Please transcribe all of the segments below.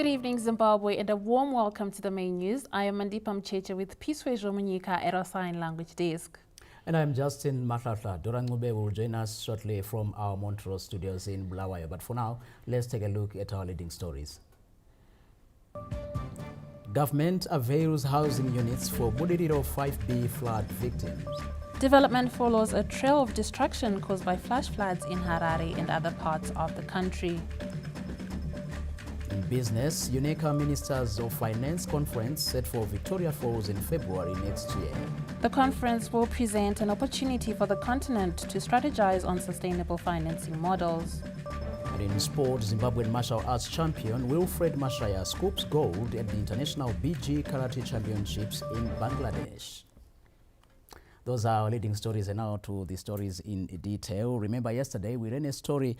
Good evening, Zimbabwe, and a warm welcome to the main news. I am Mandipa Mcheche with Peaceway Jomunyika at our sign language desk. And I'm Justin Matlatla. Dorangube will join us shortly from our Montreal studios in Bulawayo. But for now, let's take a look at our leading stories. Government avails housing units for Budiriro 5B flood victims. Development follows a trail of destruction caused by flash floods in Harari and other parts of the country. In business, UNECA Ministers of Finance Conference set for Victoria Falls in February next year. The conference will present an opportunity for the continent to strategize on sustainable financing models. And in sport, Zimbabwean martial arts champion Wilfred Mashaya scoops gold at the International BG Karate Championships in Bangladesh. Those are our leading stories, and now to the stories in detail. Remember, yesterday we ran a story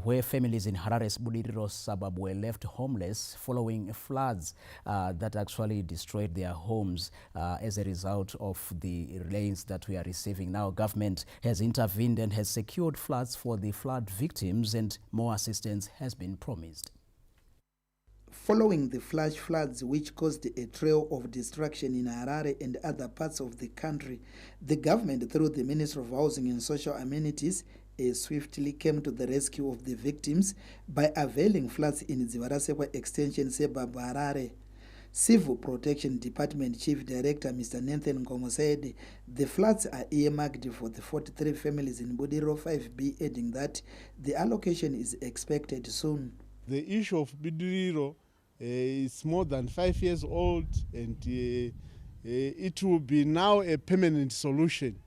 where families in Harare's Budiriro suburb were left homeless following floods that actually destroyed their homes as a result of the rains that we are receiving. Now, government has intervened and has secured floods for the flood victims, and more assistance has been promised. Following the flash floods which caused a trail of destruction in Harare and other parts of the country, the government, through the Ministry of Housing and Social Amenities, swiftly came to the rescue of the victims by availing floods in Zivarasekwa Extension suburb Harare. Civil Protection Department Chief Director Mr. Nathan Ngomo said the floods are earmarked for the 43 families in Budiriro 5B, adding that the allocation is expected soon. The issue of Budiriro is more than 5 years old, and it will be now a permanent solution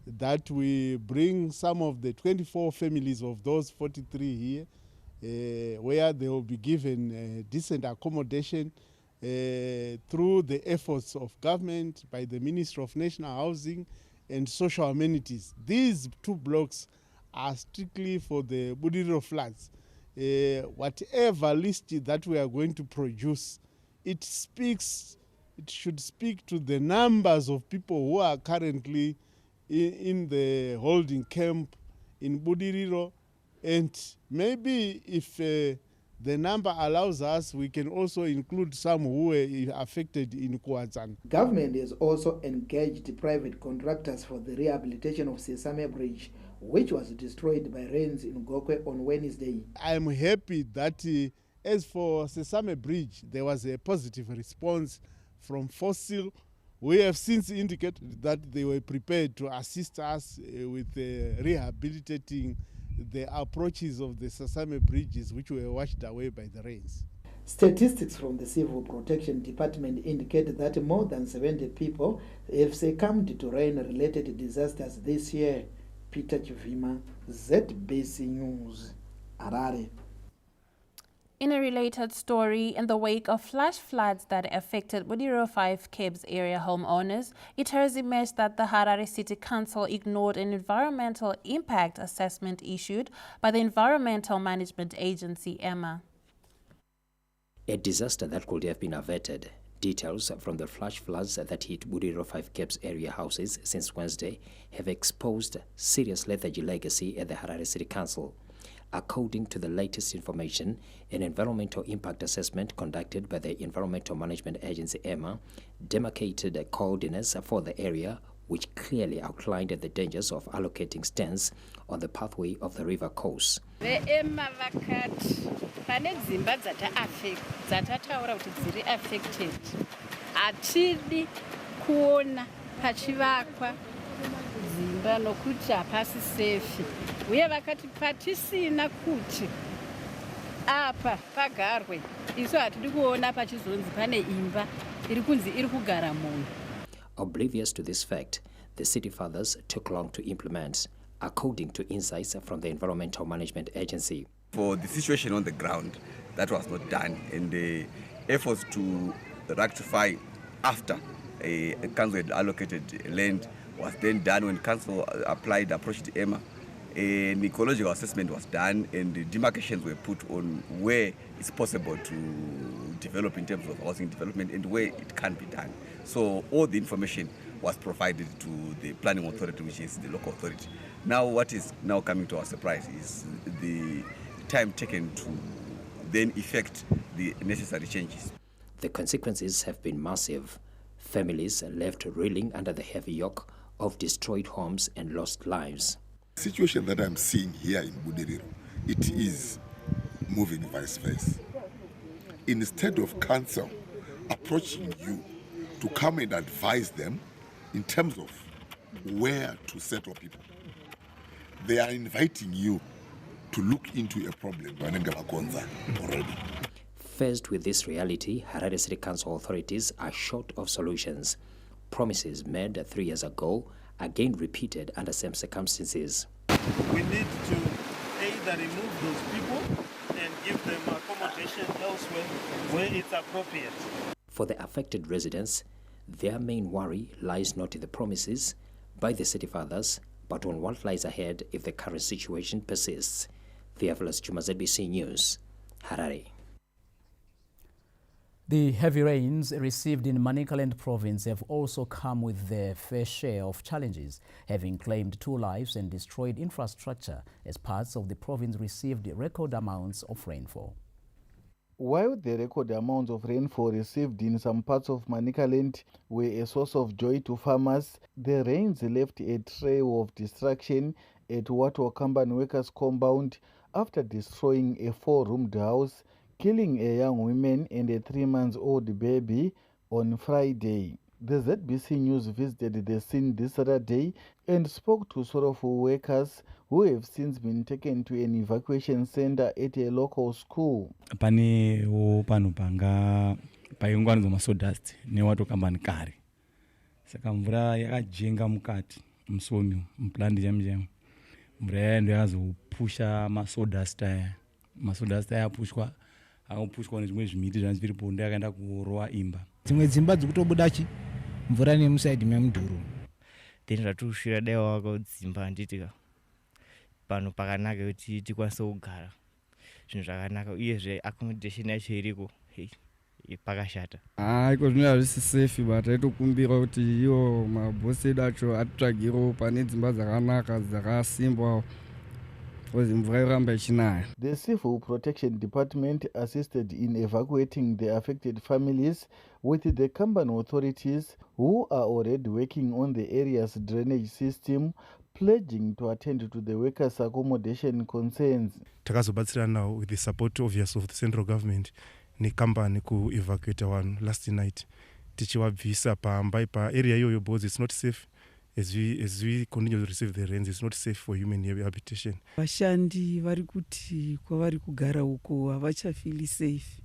that we bring some of the 24 families of those 43 here, where they will be given decent accommodation through the efforts of government by the Ministry of National Housing and Social Amenities. These two blocks are strictly for the Budiriro floods. Whatever list that we are going to produce, it should speak to the numbers of people who are currently in the holding camp in Budiriro, and maybe if the number allows us, we can also include some who were affected in Kwazan. Government has also engaged private contractors for the rehabilitation of Sesame Bridge, which was destroyed by rains in Gokwe on Wednesday. I am happy that as for Sesame Bridge, there was a positive response from Fossil. We have since indicated that they were prepared to assist us with rehabilitating the approaches of the Sesame bridges, which were washed away by the rains. Statistics from the Civil Protection Department indicate that more than 70 people have succumbed to rain-related disasters this year. Peter Chivima, ZBC News, Harare. In a related story, in the wake of flash floods that affected Budiriro 5 Kebs area homeowners, it has emerged that the Harare City Council ignored an environmental impact assessment issued by the Environmental Management Agency, EMA. A disaster that could have been averted. Details from the flash floods that hit Budiriro 5 Kebs area houses since Wednesday have exposed serious lethargy legacy at the Harare City Council. According to the latest information, an environmental impact assessment conducted by the Environmental Management Agency, EMA, demarcated coordinates for the area, which clearly outlined the dangers of allocating stands on the pathway of the river course. The EMA vakati pane dzimba dzatataura kuti dziri affected hatidi kuona pachivakwa dzimba nokuti hapasi safe, uye vakati patisina kuti apa pagarwe isu hatidi kuona pachizonzi pane imba iri kunzi iri kugara munhu. Oblivious to this fact, the city fathers took long to implement, according to insights from the Environmental Management Agency. For the situation on the ground, that was not done, and the efforts to rectify after a council had allocated land was then done when council approached EMA. An ecological assessment was done, and the demarcations were put on where it's possible to develop in terms of housing development and where it can be done. So all the information was provided to the planning authority, which is the local authority. Now what is now coming to our surprise is the time taken to then effect the necessary changes. The consequences have been massive. Families left reeling under the heavy yoke of destroyed homes and lost lives. The situation that I'm seeing here in Budiriro, it is moving vice versa. Instead of council approaching you to come and advise them in terms of where to settle people, they are inviting you to look into a problem already. Faced with this reality, Harare City Council authorities are short of solutions. Promises made 3 years ago, again repeated under same circumstances. We need to either remove those people and give them accommodation elsewhere where it's appropriate. For the affected residents, their main worry lies not in the promises by the city fathers, but on what lies ahead if the current situation persists. Theophilus Chuma, ZBC News, Harare. The heavy rains received in Midlands Province have also come with their fair share of challenges, having claimed 2 lives and destroyed infrastructure as parts of the province received record amounts of rainfall. While the record amounts of rainfall received in some parts of Manicaland were a source of joy to farmers, the rains left a trail of destruction at Watu Workers' Compound after destroying a 4-roomed house, killing a young woman and a 3-month-old baby on Friday. The ZBC News visited the scene this Saturday and spoke to sorrowful workers who have since been taken to an evacuation center at a local school. Panewo pano panga paingwanidzwa masodust newatokambani kare saka mvura yakajenga mukati musomi muplandi chemu mvura yaendo yakazopusha masodust aya apushwa akapushwa nezvimwe zvimiti zvanzi zviripo ndakaenda kurowa imba dzimwe dzimba dzikutobuda mvura nemusaidi memudhuru then zvatoshira dai wakadzimba nditika pano pakanaka kuti tikwanise kugara zvinhu zvakanaka uyezve accommodation yacho iriko pakashata iko zvinoita hazvisi safe but aitokumbira kuti iwo mabhosi edu acho atitsvagiro pane dzimba dzakanaka dzakasimbwa because mvura yoramba ichinaya. The Civil Protection Department assisted in evacuating the affected families with the Kamban authorities who are already working on the area's drainage system, pledging to attend to the workers' accommodation concerns. Takazobatsirana with the support obvious of the central government nekambani ku-evacuate vanhu last night tichivabvisa pamba ipa area iyoyo because it's not safe as we continue to receive the rains. It's not safe for human habitation. Vashandi vari kuti kwavari kugara uko havachafili safe.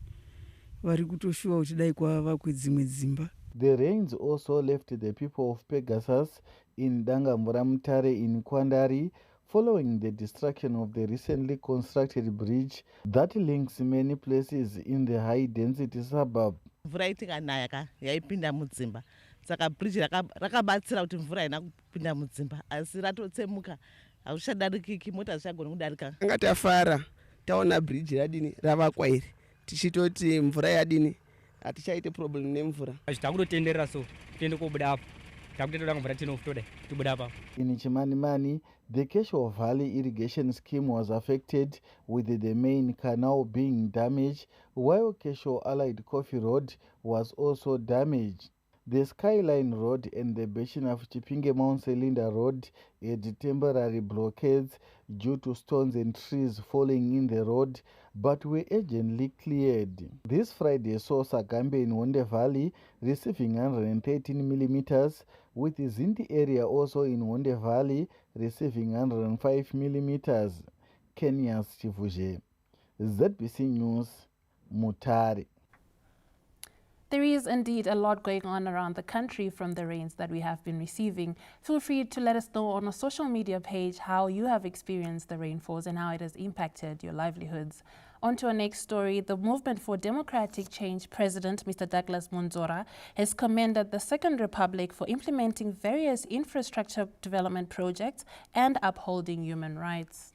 Vari kutoshuva kuti dai kwava kwedzimwe dzimba. The rains also left the people of Pegasus in Dangamburamutare in Kwandari following the destruction of the recently constructed bridge that links many places in the high-density suburb. Mvura itikanaya yaipinda mudzimba. Saka bridge rakabatsira kuti mvura ina kupinda mudzimba asi ratotsemuka hazvichadarikiki mota zvichagona kudarika. Anga tafara taona bridge radini ravakwa iri tichitoti mvura yadini hatichaite problem nemvura. Takutotenderera so tiende kobuda apo takutendera mvura tinofutoda tibuda apa. In Chimanimani, the Kesho Valley irrigation scheme was affected with the main canal being damaged while Kesho Allied Coffee Road was also damaged. The Skyline Road and the Beshina Chipinge Mount Selinda Road had temporary blockades due to stones and trees falling in the road, but were urgently cleared. This Friday saw Sagambe in Wonde Valley receiving 113 millimeters, with Zindi area also in Wonde Valley receiving 105 millimeters. Kenya's Chivuje. ZBC News, Mutare. There is indeed a lot going on around the country from the rains that we have been receiving. Feel free to let us know on our social media page how you have experienced the rainfalls and how it has impacted your livelihoods. On to our next story. The Movement for Democratic Change President, Mr. Douglas Monzora, has commended the Second Republic for implementing various infrastructure development projects and upholding human rights.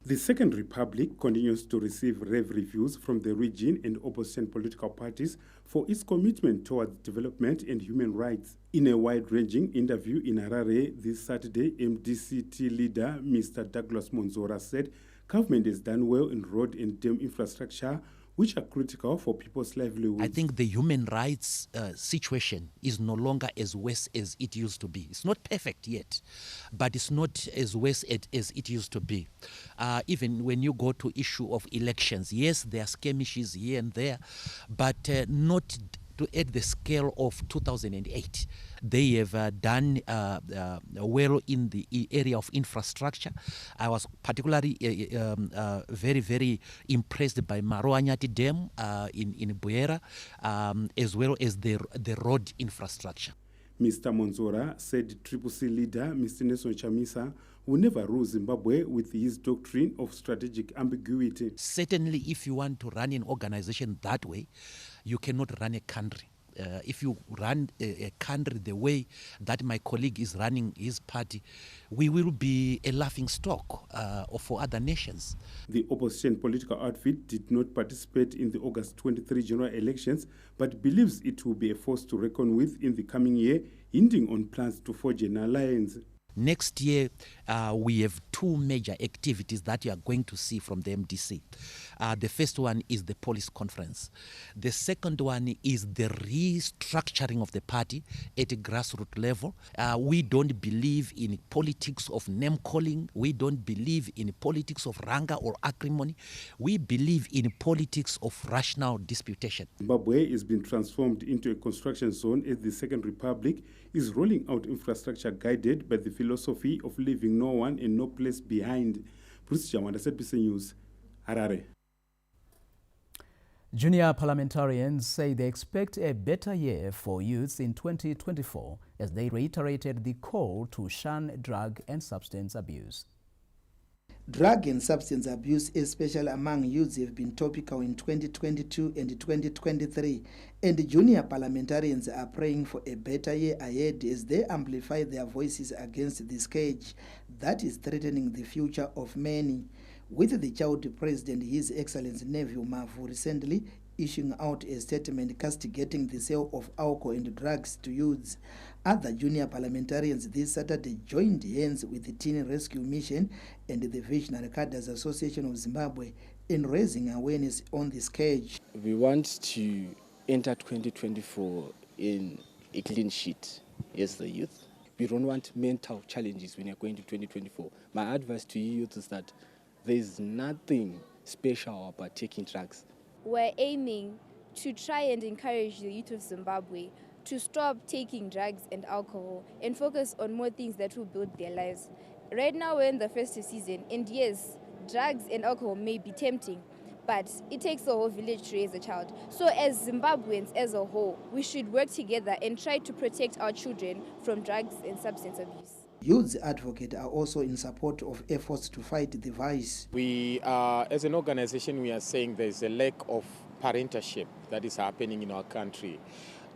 The Second Republic continues to receive rave reviews from the region and opposition political parties for its commitment towards development and human rights. In a wide-ranging interview in Harare this Saturday, MDCT leader Mr. Douglas Monzora said government has done well in road and dam infrastructure, which are critical for people's livelihoods. I think the human rights situation is no longer as worse as it used to be. It's not perfect yet, but it's not as worse as it used to be. Even when you go to issue of elections, yes, there are skirmishes here and there, but not at the scale of 2008. They have done well in the area of infrastructure. I was particularly very, very impressed by Maroanyati Dam in Buera, as well as the road infrastructure. Mr. Monzora said Triple C leader Mr. Nelson Chamisa will never rule Zimbabwe with his doctrine of strategic ambiguity. Certainly, if you want to run an organization that way, you cannot run a country. If you run a country the way that my colleague is running his party, we will be a laughing stock for other nations. The opposition political outfit did not participate in the August 23 general elections, but believes it will be a force to reckon with in the coming year, hinting on plans to forge an alliance. Next year, we have two major activities that you are going to see from the MDC. The first one is the police conference. The second one is the restructuring of the party at a grassroots level. We don't believe in politics of name-calling. We don't believe in politics of rancor or acrimony. We believe in politics of rational disputation. Zimbabwe has been transformed into a construction zone as the Second Republic is rolling out infrastructure guided by the philosophy of leaving no one and no place behind. Bruce Jamwanda, ZBC News, Harare. Junior parliamentarians say they expect a better year for youths in 2024 as they reiterated the call to shun drug and substance abuse. Drug and substance abuse, especially among youths, have been topical in 2022 and 2023, and junior parliamentarians are praying for a better year ahead as they amplify their voices against the scourge that is threatening the future of many. With the child president, His Excellency Neville Mavu, recently issuing out a statement castigating the sale of alcohol and drugs to youths. Other junior parliamentarians this Saturday joined hands with the Teen Rescue Mission and the Visionary Cadres Association of Zimbabwe in raising awareness on the scourge. We want to enter 2024 in a clean sheet as the youth. We don't want mental challenges when you're going to 2024. My advice to you youth is that there is nothing special about taking drugs. We're aiming to try and encourage the youth of Zimbabwe to stop taking drugs and alcohol and focus on more things that will build their lives. Right now we're in the festive season, and yes, drugs and alcohol may be tempting, but it takes a whole village to raise a child. So as Zimbabweans as a whole, we should work together and try to protect our children from drugs and substance abuse. Youth advocates are also in support of efforts to fight the vice. We are, as an organization, we are saying there's a lack of parentership that is happening in our country.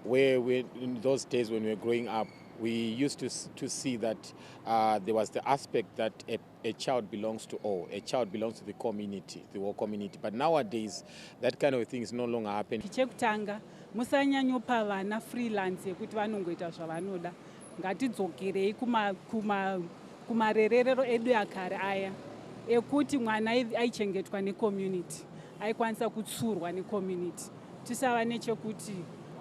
Where in those days when we were growing up, we used to see that there was the aspect that a child belongs to all. A child belongs to the community, the whole community. But nowadays, that kind of thing is no longer happening. Chekutanga musanyanyopa vana freelance yekuti vanongoita zvavanoda. Ngatidzokerei kumarerero edu yakare aya ekuti mwana aichengetwa necommunity, aikwanisa kutsurwa necommunity. Tisava nechekuti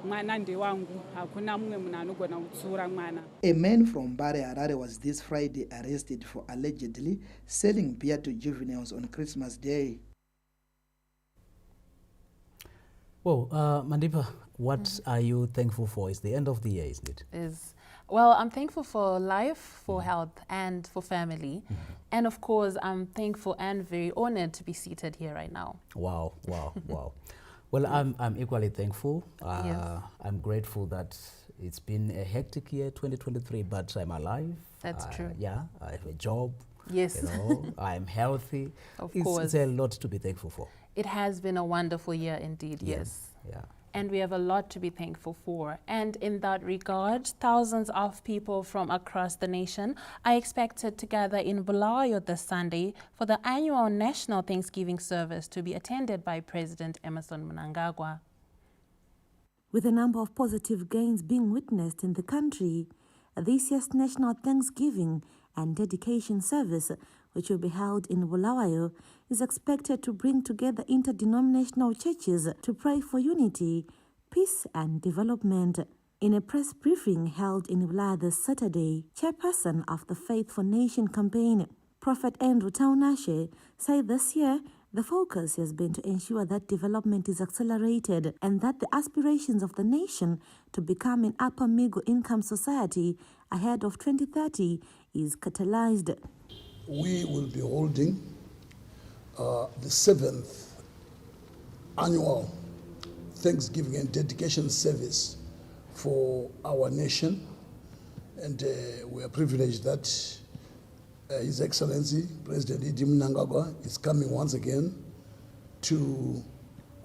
mwana ndewangu, hakuna mumwe munhu anogona kutsura mwana. A man from Bare, Harare was this Friday arrested for allegedly selling beer to juveniles on Christmas Day. Well, Mandipa, what are you thankful for? It's the end of the year, isn't it? Well, I'm thankful for life, for health, and for family. And of course, I'm thankful and very honored to be seated here right now. Wow, wow, wow. Well, I'm equally thankful. Yes. I'm grateful that it's been a hectic year, 2023, but I'm alive. That's true. Yeah, I have a job. Yes. You know, I'm healthy. Of It's course. a lot to be thankful for. It has been a wonderful year indeed, yes. Yeah. And we have a lot to be thankful for. And in that regard, thousands of people from across the nation are expected to gather in Bulawayo this Sunday for the annual National Thanksgiving service to be attended by President Emmerson Mnangagwa. With a number of positive gains being witnessed in the country, this year's National Thanksgiving and Dedication Service which will be held in Bulawayo, is expected to bring together interdenominational churches to pray for unity, peace and development. In a press briefing held in Bulawayo this Saturday, chairperson of the Faith for Nation campaign, Prophet Andrew Taunashe, said this year the focus has been to ensure that development is accelerated and that the aspirations of the nation to become an upper middle income society ahead of 2030 is catalyzed. We will be holding the 7th annual Thanksgiving and dedication service for our nation, and we are privileged that His Excellency President Idi Mnangagwa is coming once again to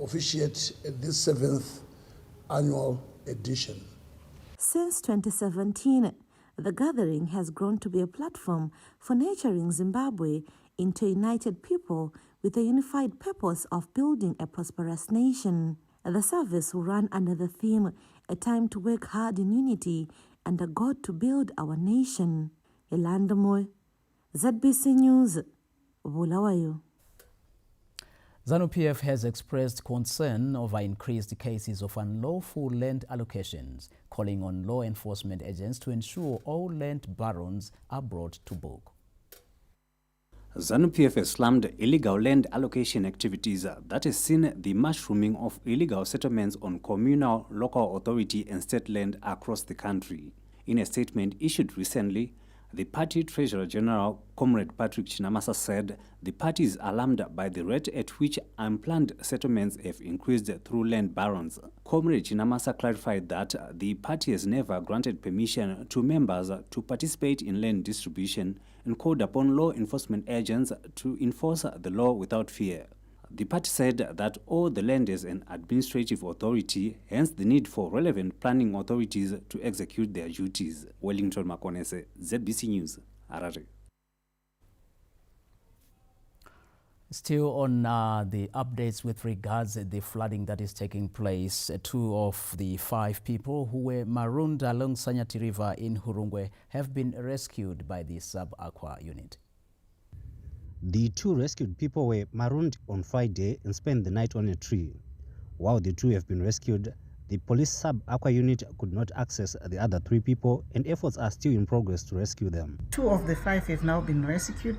officiate at this 7th annual edition. Since 2017, the gathering has grown to be a platform for nurturing Zimbabwe into a united people with a unified purpose of building a prosperous nation. The service will run under the theme, "A time to work hard in unity and a God to build our nation." Yolanda Moy, ZBC News, Bulawayo. ZANU-PF has expressed concern over increased cases of unlawful land allocations, calling on law enforcement agents to ensure all land barons are brought to book. ZANU-PF has slammed illegal land allocation activities that has seen the mushrooming of illegal settlements on communal, local authority and state land across the country. In a statement issued recently, the party Treasurer General, Comrade Patrick Chinamasa, said the party is alarmed by the rate at which unplanned settlements have increased through land barons. Comrade Chinamasa clarified that the party has never granted permission to members to participate in land distribution and called upon law enforcement agents to enforce the law without fear. The party said that all the land is an administrative authority, hence the need for relevant planning authorities to execute their duties. Wellington Makonese, ZBC News, Harari. Still on the updates with regards to the flooding that is taking place, 2 of the 5 people who were marooned along Sanyati River in Hurungwe have been rescued by the Sub-Aqua unit. The 2 rescued people were marooned on Friday and spent the night on a tree. While the 2 have been rescued, the police Sub-Aqua unit could not access the other 3 people, and efforts are still in progress to rescue them. 2 of the 5 have now been rescued.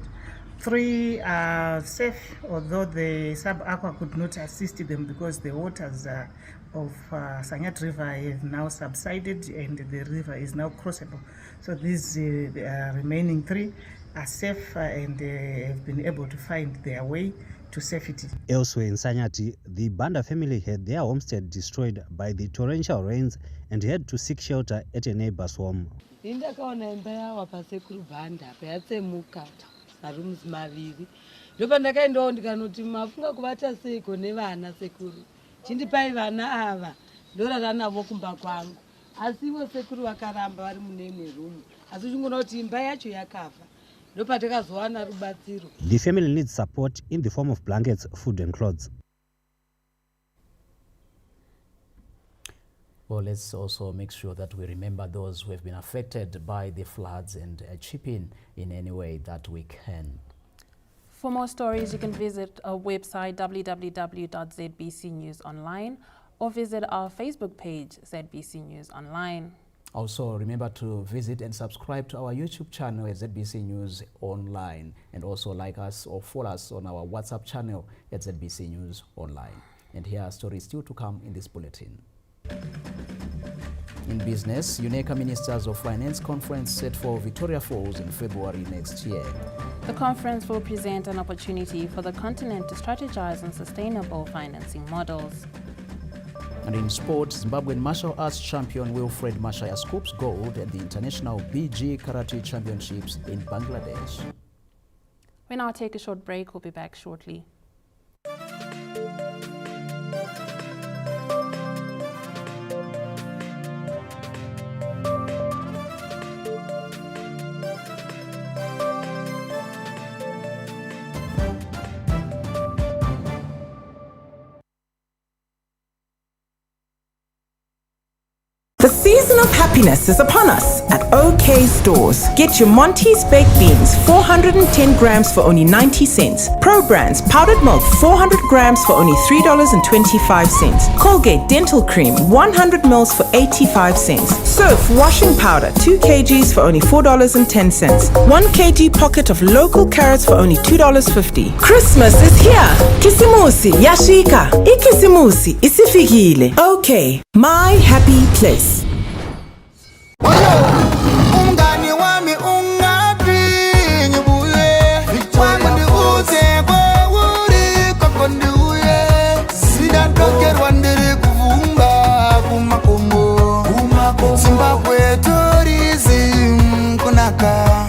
3 are safe, although the Sub-Aqua could not assist them because the waters of Sanyat River have now subsided and the river is now crossable. So these remaining 3 are safe and have been able to find their way to safety. Elsewhere in Sanyati, the Banda family had their homestead destroyed by the torrential rains and had to seek shelter at a neighbor's home. Marooms maviri ndopandakaendawo ndikanoti mafunga kuvata seiko nevana sekuru chindipai vana ava ndorara navo kumba kwangu asi ivo sekuru vakaramba vari muneimwe rumu asi uchingoona kuti imba yacho yakafa ndopatakazowana rubatsiro. The family needs support in the form of blankets, food and clothes. Well, let's also make sure that we remember those who have been affected by the floods and chip in any way that we can. For more stories, you can visit our website www.zbcnewsonline or visit our Facebook page, ZBC News Online. Also, remember to visit and subscribe to our YouTube channel at ZBC News Online, and also like us or follow us on our WhatsApp channel at ZBC News Online. And here are stories still to come in this bulletin. In business, UNECA Ministers of Finance Conference set for Victoria Falls in February next year. The conference will present an opportunity for the continent to strategize on sustainable financing models. And in sport, Zimbabwean martial arts champion Wilfred Mashaya scoops gold at the International BG Karate Championships in Bangladesh. We now take a short break. We'll be back shortly. The season of happiness is upon us at OK Stores. Get your Monty's baked beans, 410 grams for only 90 cents. Pro Brands powdered milk, 400 grams for only $3.25. Colgate dental cream, 100 mils for 85 cents. Surf washing powder, 2 kgs for only $4.10. 1 kg pocket of local carrots for only $2.50. Christmas is here. Kisimusi yashika. Ikisimusi isifikile. OK, my happy place. Umngani wami ungapi ngibuye wandibuze kwawuri kokonduye sidatokerwa ndiri kuvumba kumakombo Zimbabwe tourism kunaka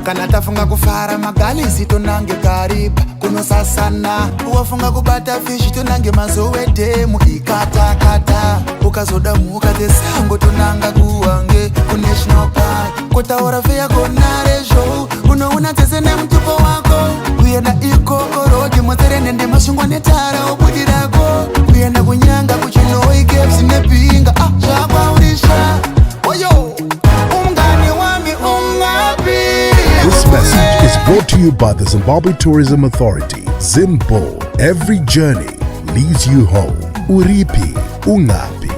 kana tafunga kufara magalisi tonange kariba kunosasana wafunga kubata fishi tonange mazowedemu ikatakata ukazodamuka tesango tonanga kuwange kunational park kotaura feya konare show unoona tese nemtupo wako kuyenda ikokorodi moterene ndemasungwa netara obudirako kuyenda kunyanga kuchinoi caps nepinga zvakwaurisha oyo umngani wami ungapi. This message is brought to you by the Zimbabwe Tourism Authority. Zimbo. Every journey leads you home. Uripi. Ungapi.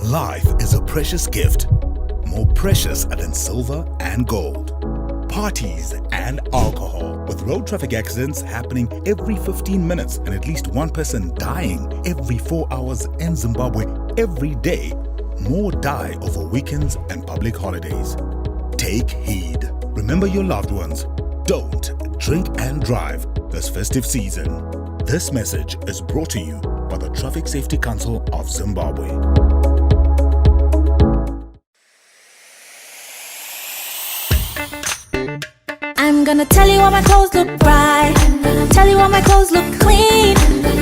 Life is a precious gift. More precious than silver and gold. Parties and alcohol, with road traffic accidents happening every 15 minutes and at least one person dying every 4 hours in Zimbabwe every day. More die over weekends and public holidays. Take heed. Remember your loved ones. Don't drink and drive this festive season. This message is brought to you by the Traffic Safety Council of Zimbabwe. I'm gonna tell you why my clothes look bright. I'm gonna tell you why my clothes look clean.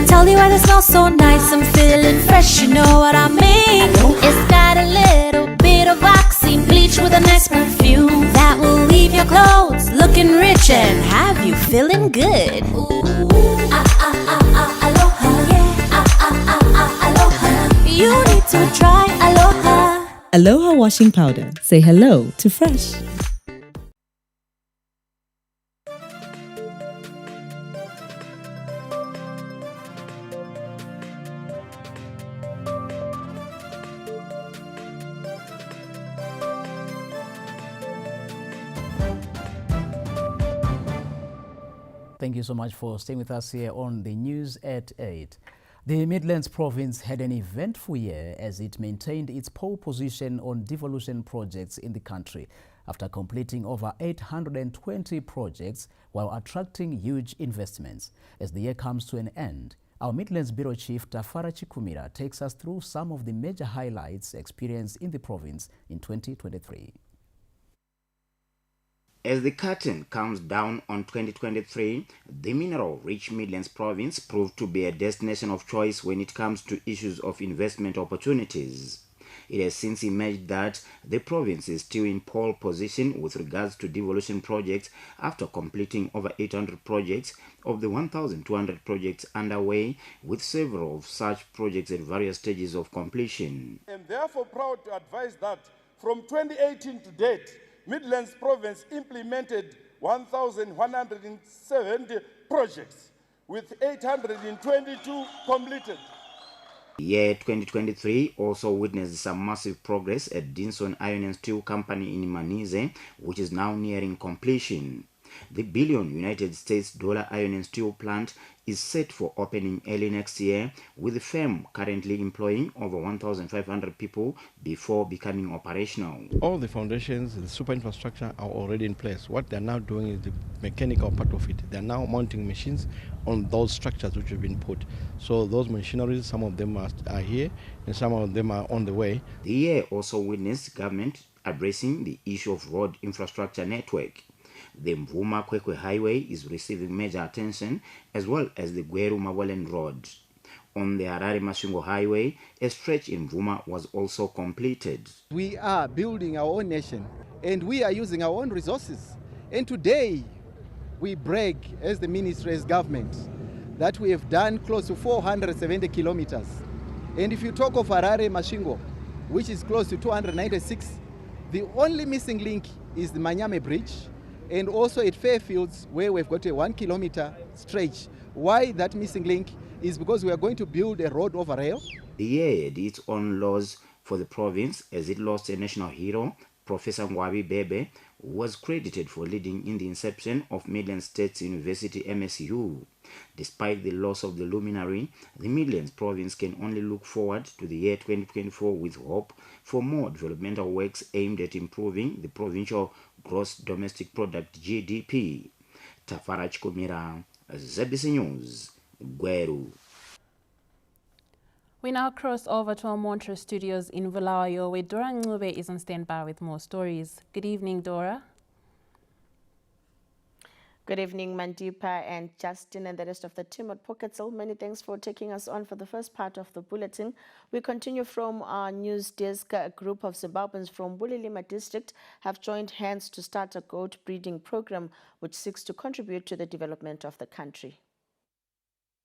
Tell you why they smell so nice. I'm feeling fresh, you know what I mean. It's got a little bit of oxy bleach with a nice perfume that will leave your clothes looking rich and have you feeling good. Aloha, yeah. Aloha. You need to try Aloha. Aloha washing powder. Say hello to fresh. Thank you so much for staying with us here on the news at 8. The Midlands Province had an eventful year as it maintained its pole position on devolution projects in the country after completing over 820 projects while attracting huge investments. As the year comes to an end, our Midlands Bureau Chief Tafara Chikumira takes us through some of the major highlights experienced in the province in 2023. As the curtain comes down on 2023, the mineral-rich Midlands Province proved to be a destination of choice when it comes to issues of investment opportunities. It has since emerged that the province is still in pole position with regards to devolution projects after completing over 800 projects of the 1,200 projects underway, with several of such projects at various stages of completion. I am therefore proud to advise that from 2018 to date, Midlands Province implemented 1,170 projects, with 822 completed. Year 2023 also witnessed some massive progress at Dinson Iron and Steel Company in Manize, which is now nearing completion. The billion United States dollar iron and steel plant is set for opening early next year, with the firm currently employing over 1,500 people before becoming operational. All the foundations, the super infrastructure are already in place. What they're now doing is the mechanical part of it. They're now mounting machines on those structures which have been put. So those machineries, some of them are here and some of them are on the way. The year also witnessed government addressing the issue of road infrastructure network. The Mvuma Kwekwe Highway is receiving major attention, as well as the Gweru Mawalen Road. On the Harari Masvingo Highway, a stretch in Mvuma was also completed. We are building our own nation and we are using our own resources. And today, we brag as the ministry, as government, that we have done close to 470 kilometers. And if you talk of Harari Mashingo, which is close to 296, the only missing link is the Manyame Bridge, and also at Fairfields, where we've got a 1 kilometer stretch. Why that missing link is because we are going to build a road over rail. The year had its own laws for the province as it lost a national hero, Professor Ngwabi Bebe, who was credited for leading in the inception of Midlands State University MSU. Despite the loss of the luminary, the Midlands Province can only look forward to the year 2024 with hope for more developmental works aimed at improving the provincial gross domestic product GDP. Tafara Chikomira, ZBC News, Gweru. We now cross over to our Montreux studios in Bulawayo, where Dora Ncube is on standby with more stories. Good evening, Dora. Good evening, Mandipa and Justin and the rest of the team at Pocketsville. Many thanks for taking us on for the first part of the bulletin. We continue from our news desk. A group of Zimbabweans from Bulilima district have joined hands to start a goat breeding program which seeks to contribute to the development of the country.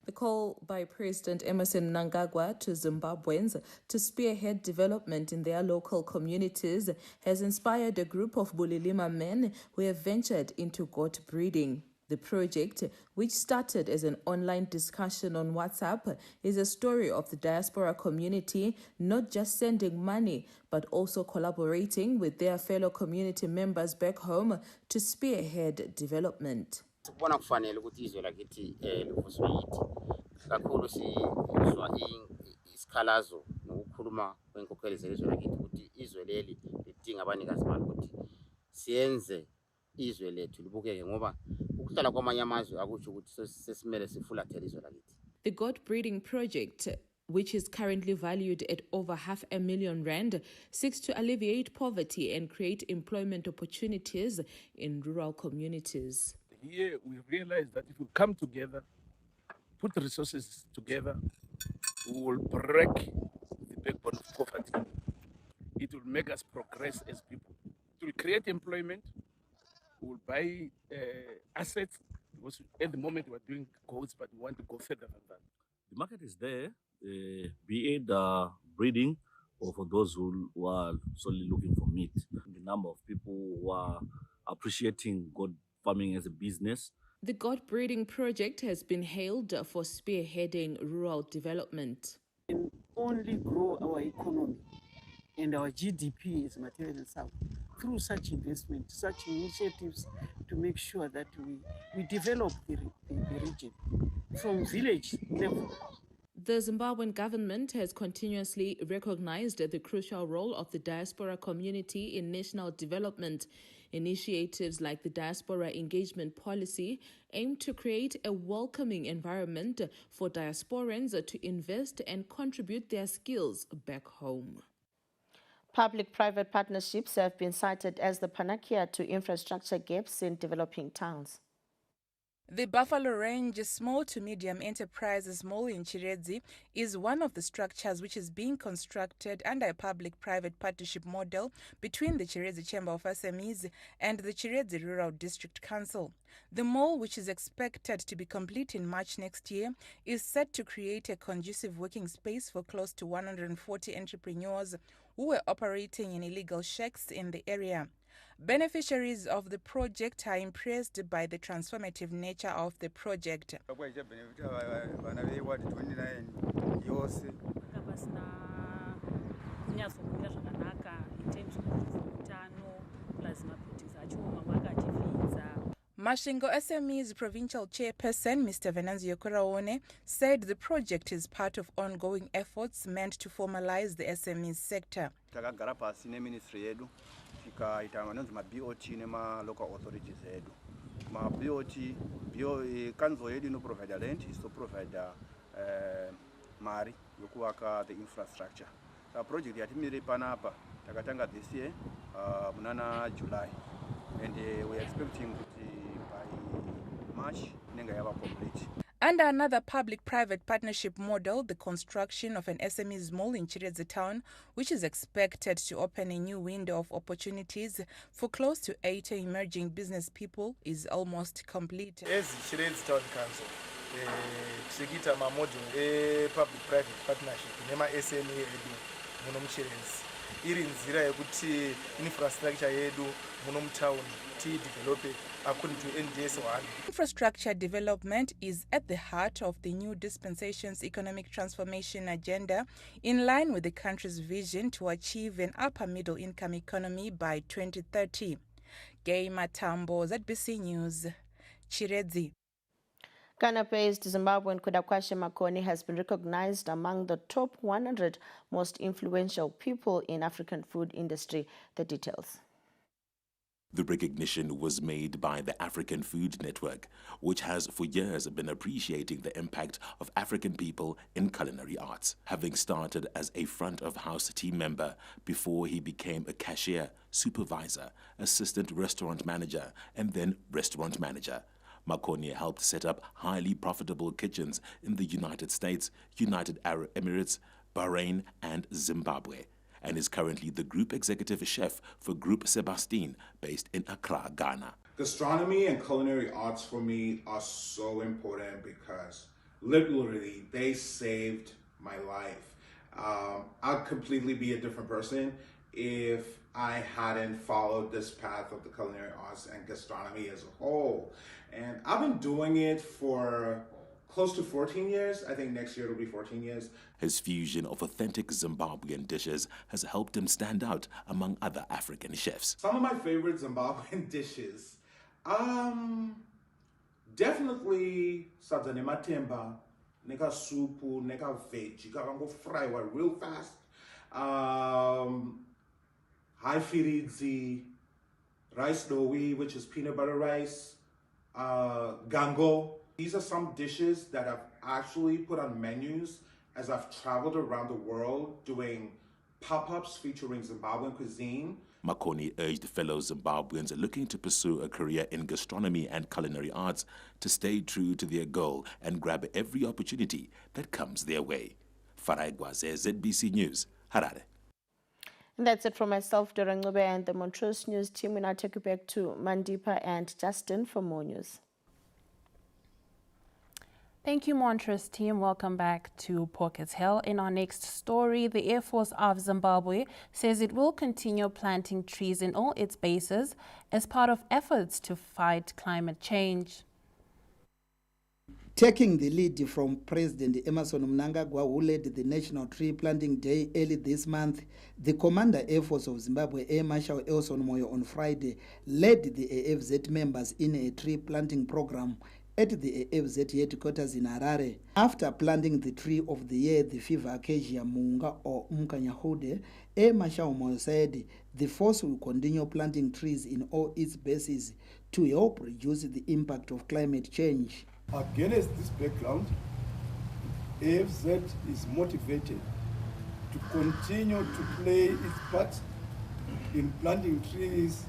The call by President Emerson Mnangagwa to Zimbabweans to spearhead development in their local communities has inspired a group of Bulilima men who have ventured into goat breeding. The project, which started as an online discussion on WhatsApp, is a story of the diaspora community not just sending money, but also collaborating with their fellow community members back home to spearhead development. Bona kufanele ukuthi izwe lakithi livuswe yithi kakhulu sizwa isikhalazo nokukhuluma kwenkokheli zelizwe lakithi ukuthi izwe leli lidinga abanikazi balo ukuthi siyenze izwe lethu libukeke ngoba ukuhlala kwamanye amazwe akusho ukuthi sesimele sifulathele izwe lakithi. The goat breeding project, which is currently valued at over R500,000, seeks to alleviate poverty and create employment opportunities in rural communities. Here we realize that if we come together, put resources together, we will break the backbone of poverty. It will make us progress as people. It will create employment. We will buy assets, because at the moment we are doing goats, but we want to go further than that. The market is there, be it breeding or for those who are solely looking for meat. The number of people who are appreciating goat farming as a business. The goat breeding project has been hailed for spearheading rural development. We can only grow our economy and our GDP as Material South through such investment, such initiatives to make sure that we develop the region from village level. The Zimbabwean government has continuously recognized the crucial role of the diaspora community in national development. Initiatives like the Diaspora Engagement Policy aim to create a welcoming environment for diasporans to invest and contribute their skills back home. Public-private partnerships have been cited as the panacea to infrastructure gaps in developing towns. The Buffalo Range Small to Medium Enterprises Mall in Chiredzi is one of the structures which is being constructed under a public-private partnership model between the Chiredzi Chamber of SMEs and the Chiredzi Rural District Council. The mall, which is expected to be complete in March next year, is set to create a conducive working space for close to 140 entrepreneurs who were operating in illegal shacks in the area. Beneficiaries of the project are impressed by the transformative nature of the project. Mashingo SME's provincial chairperson, Mr. Venanzio Kuraone, said the project is part of ongoing efforts meant to formalize the SME sector. Ikaita manonzi ma-BOT nema-local authorities edu. Ma-BOT, kanzo yedu no provide land, is to provide mari, yokuwaka the infrastructure. The project yatimire panapa, takatanga this year, munana July. And we are expecting by March, nenga yaba complete. Under another public-private partnership model, the construction of an SMEs mall in Chiredzi town, which is expected to open a new window of opportunities for close to 80 emerging business people, is almost complete. As Chiredzi Town Council, tichita mamodel public-private partnership nema-SME edu muno muChiredzi iri nzira yekuti infrastructure yedu muno mutawuni tidevelope according to NDS 1. Infrastructure development is at the heart of the new dispensation's economic transformation agenda, in line with the country's vision to achieve an upper middle income economy by 2030. Gay Matambo, ZBC News, Chiredzi. Ghana-based Zimbabwean Kudakwashe Makoni has been recognized among the top 100 most influential people in African food industry. The details. The recognition was made by the African Food Network, which has for years been appreciating the impact of African people in culinary arts. Having started as a front-of-house team member before he became a cashier, supervisor, assistant restaurant manager, and then restaurant manager, Makoni helped set up highly profitable kitchens in the United States, United Arab Emirates, Bahrain, and Zimbabwe, and is currently the group executive chef for Group Sebastine, based in Accra, Ghana. Gastronomy and culinary arts for me are so important because literally they saved my life. I'd completely be a different person if I hadn't followed this path of the culinary arts and gastronomy as a whole. And I've been doing it for close to 14 years. I think next year it'll be 14 years. His fusion of authentic Zimbabwean dishes has helped him stand out among other African chefs. Some of my favorite Zimbabwean dishes, definitely sadza nematemba, neka supu, neka veggie, kakango fry real fast. High firidzi, rice doughy, which is peanut butter rice, gango. These are some dishes that I've actually put on menus as I've traveled around the world doing pop-ups featuring Zimbabwean cuisine. Makoni urged fellow Zimbabweans looking to pursue a career in gastronomy and culinary arts to stay true to their goal and grab every opportunity that comes their way. Farai Gwaze, ZBC News, Harare. And that's it from myself, Dorangube, and the Montrose News team. We now take you back to Mandipa and Justin for more news. Thank you, Montrose team. Welcome back to Pockets Hill. In our next story, the Air Force of Zimbabwe says it will continue planting trees in all its bases as part of efforts to fight climate change. Taking the lead from President Emmerson Mnangagwa, who led the National Tree Planting Day early this month, the Commander Air Force of Zimbabwe, Air Marshal Elson Moyo, on Friday led the AFZ members in a tree planting program at the AFZ headquarters in Harare. After planting the tree of the year, the fever acacia munga or Mkanyahude, Air Marshal Moyo said the force will continue planting trees in all its bases to help reduce the impact of climate change. Against this background, AFZ is motivated to continue to play its part in planting trees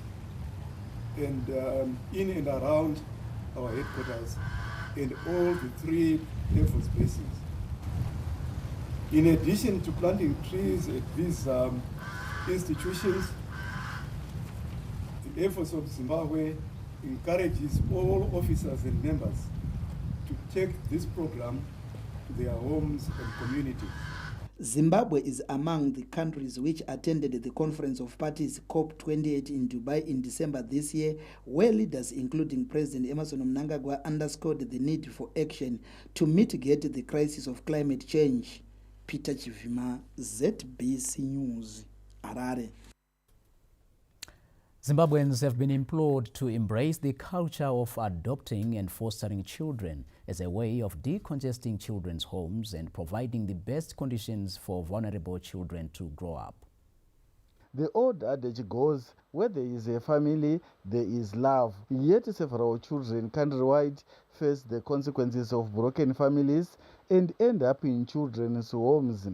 and in and around our headquarters and all the 3 Air Force bases. In addition to planting trees at these institutions, the Air Force of Zimbabwe encourages all officers and members to take this program to their homes and communities. Zimbabwe is among the countries which attended the Conference of Parties COP28 in Dubai in December this year, where leaders including President Emmerson Mnangagwa underscored the need for action to mitigate the crisis of climate change. Peter Chivima, ZBC News, Harare. Zimbabweans have been implored to embrace the culture of adopting and fostering children as a way of decongesting children's homes and providing the best conditions for vulnerable children to grow up. The old adage goes, where there is a family, there is love. Yet several children countrywide face the consequences of broken families and end up in children's homes.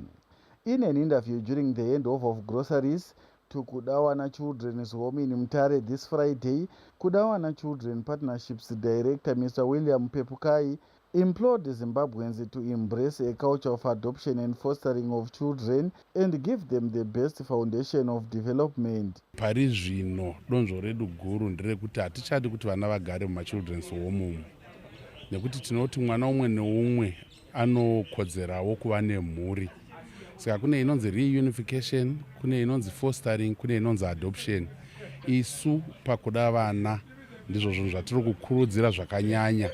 In an interview during the handover of groceries to Kudawana Children's Home in Mtare this Friday, Kudawana Children Partnerships Director Mr. William Pepukai implored Zimbabweans to embrace a culture of adoption and fostering of children and give them the best foundation of development. Pari zvino donzvo redu guru nderekuti hatichadi kuti vana vagare mumachildren's home umu, nekuti tinoti mwana umwe neumwe anokodzerawo kuva nemhuri. Saka kune inonzi reunification, kune inonzi fostering, kune inonzi adoption. Isu pakuda vana ndizvo zvinhu zvatiri kukurudzira zvakanyanya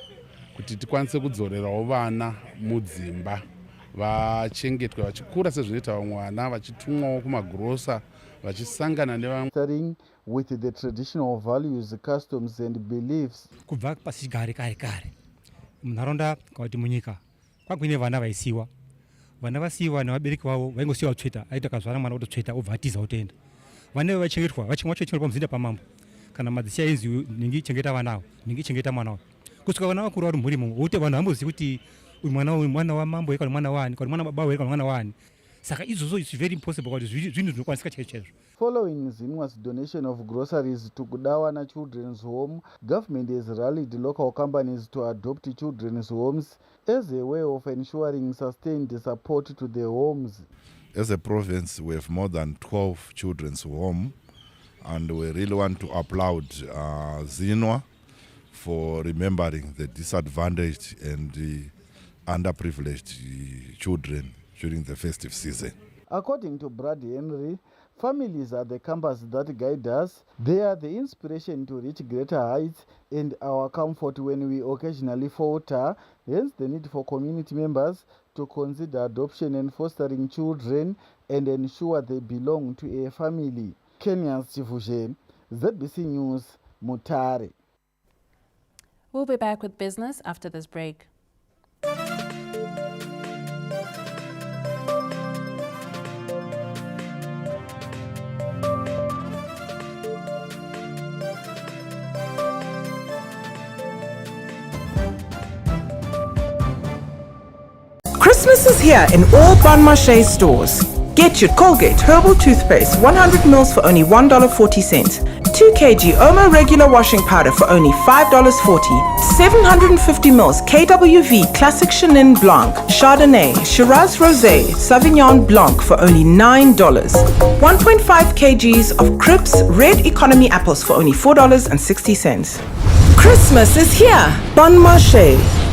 kuti tikwanise kudzorerawo vana mudzimba vachengetwe vachikura sezvinoita vamwe vana vachitumwawo kumagrosa vachisangana nevamwe with the traditional values, customs and beliefs. Kubva pasigare kare munharaunda kwati munyika kwagwine vana vaisiwa, vana vasiwa nevabereki vavo vaingosiwa tsveta, aita kazvara mwana ototsveta obva atiza otoenda. Vana vachengetwa vachengetwa pamuzinda pamambo kana madzisi ainzi ningi chengeta vanavo, ningi chengeta mwanavo. Kusvika vana vakuru vari mhuri mumwe wote vanhu hambozivi kuti uyu mwana wamambo kana mwana wani kana mwana baba kana mwana wani. Saka izvozvo it's very impossible kuti zvinhu zvinokwanisika chaizvo. Following Zinwa's donation of groceries to Kudawana Children's Home, government has rallied local companies to adopt children's homes as a way of ensuring sustained support to the homes. As a province, we have more than 12 children's homes, and we really want to applaud Zinwa for remembering the disadvantaged and the underprivileged children during the festive season. According to Brad Henry, families are the compass that guide us. They are the inspiration to reach greater heights and our comfort when we occasionally falter. Hence the need for community members to consider adoption and fostering children and ensure they belong to a family. Kenya's Chifushen, ZBC News, Mutare. We'll be back with business after this break. Christmas is here in all Bonm stores. Get your Colgate Herbal Toothpaste 100 mils for only $1.40. 2 kg Omo Regular Washing Powder for only $5.40. 750 mils KWV Classic Chenin Blanc, Chardonnay, Shiraz Rosé, Sauvignon Blanc for only $9. 1.5 kgs of Crips Red Economy Apples for only $4.60. Christmas is here. Bonm.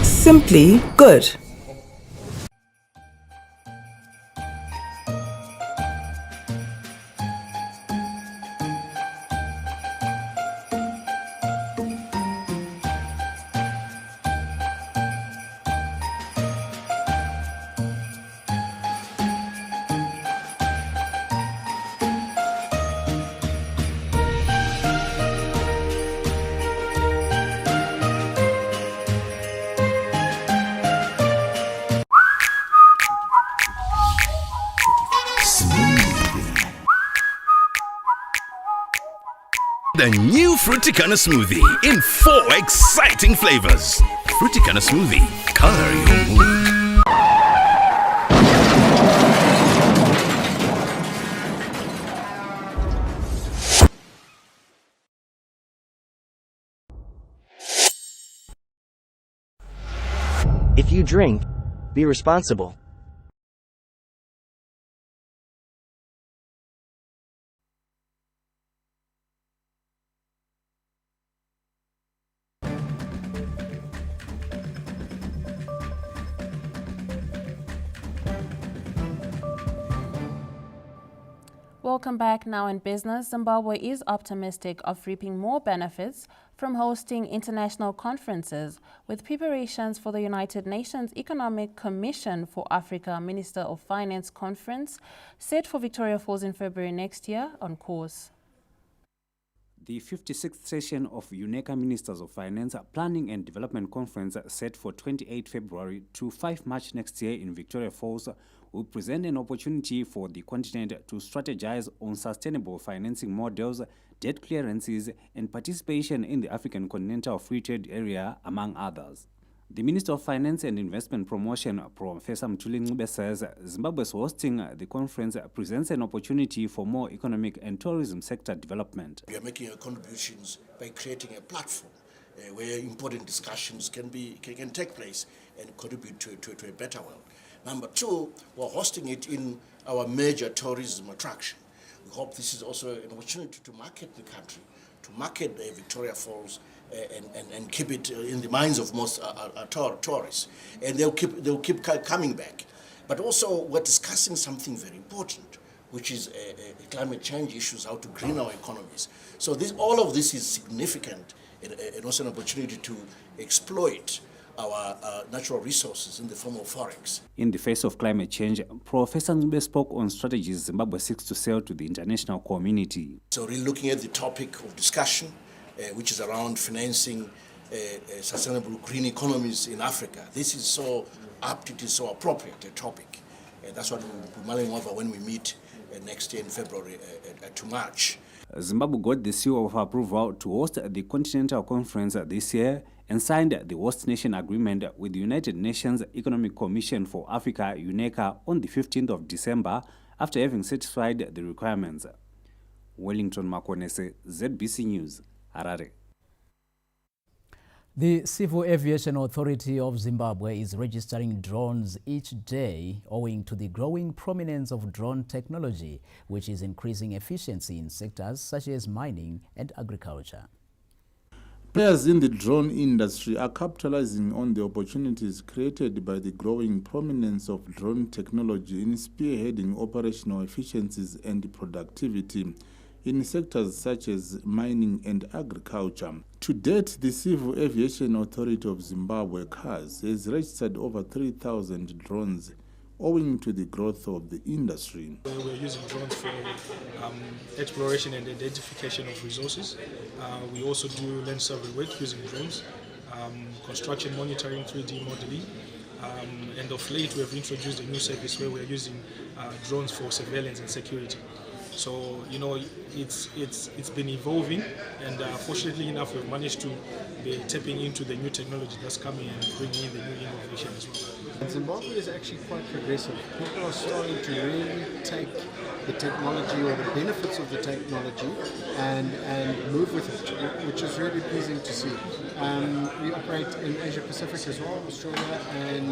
Simply good. The new Fruticana smoothie in 4 exciting flavors. Fruticana smoothie, color your mood. If you drink, be responsible. Welcome back. Now in business, Zimbabwe is optimistic of reaping more benefits from hosting international conferences, with preparations for the United Nations Economic Commission for Africa Minister of Finance Conference set for Victoria Falls in February next year on course. The 56th session of UNECA Ministers of Finance Planning and Development Conference set for 28 February to 5 March next year in Victoria Falls will present an opportunity for the continent to strategize on sustainable financing models, debt clearances, and participation in the African Continental Free Trade Area, among others. The Minister of Finance and Investment Promotion, Professor Mthuli Ncube, says Zimbabwe's hosting the conference presents an opportunity for more economic and tourism sector development. We are making contributions by creating a platform where important discussions can take place and contribute to a better world. Number two, we're hosting it in our major tourism attraction. We hope this is also an opportunity to market the country, to market Victoria Falls, and keep it in the minds of most tourists. And they'll keep coming back. But also, we're discussing something very important, which is climate change issues, how to green our economies. So all of this is significant and also an opportunity to exploit our natural resources in the form of forex. In the face of climate change, Professor Ncube spoke on strategies Zimbabwe seeks to sell to the international community. So really looking at the topic of discussion, which is around financing sustainable green economies in Africa. This is so apt, it is so appropriate a topic. That's what we'll be mulling over when we meet next year in February to March. Zimbabwe got the seal of approval to host the Continental Conference this year and signed the Host Nation Agreement with the United Nations Economic Commission for Africa, UNECA, on the 15th of December after having satisfied the requirements. Wellington Makonese, ZBC News, Harare. The Civil Aviation Authority of Zimbabwe is registering drones each day owing to the growing prominence of drone technology, which is increasing efficiency in sectors such as mining and agriculture. Players in the drone industry are capitalizing on the opportunities created by the growing prominence of drone technology in spearheading operational efficiencies and productivity in sectors such as mining and agriculture. To date, the Civil Aviation Authority of Zimbabwe, CAS, has registered over 3,000 drones owing to the growth of the industry. We're using drones for exploration and identification of resources. We also do land survey work using drones, construction monitoring, 3D modeling, and of late we have introduced a new service where we're using drones for surveillance and security. So, you know, it's been evolving, and fortunately enough, we've managed to be tapping into the new technology that's coming and bringing in the new innovation as well. And Zimbabwe is actually quite progressive. People are starting to really take the technology or the benefits of the technology and move with it, which is really pleasing to see. We operate in Asia Pacific as well, Australia, and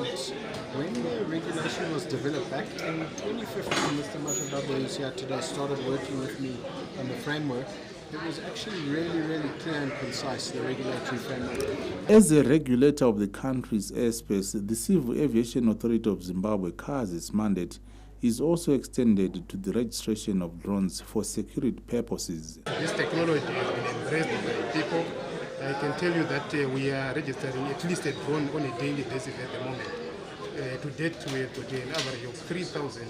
when the regulation was developed back in 2015, Mr. Mapa, who's here today, started working with me on the framework. It was actually really clear and concise, the regulatory framework. As a regulator of the country's airspace, the Civil Aviation Authority of Zimbabwe, CAS's mandate is also extended to the registration of drones for security purposes. This technology has been embraced by people. I can tell you that we are registering at least a drone on a daily basis at the moment. To date, we have got an average of 3,000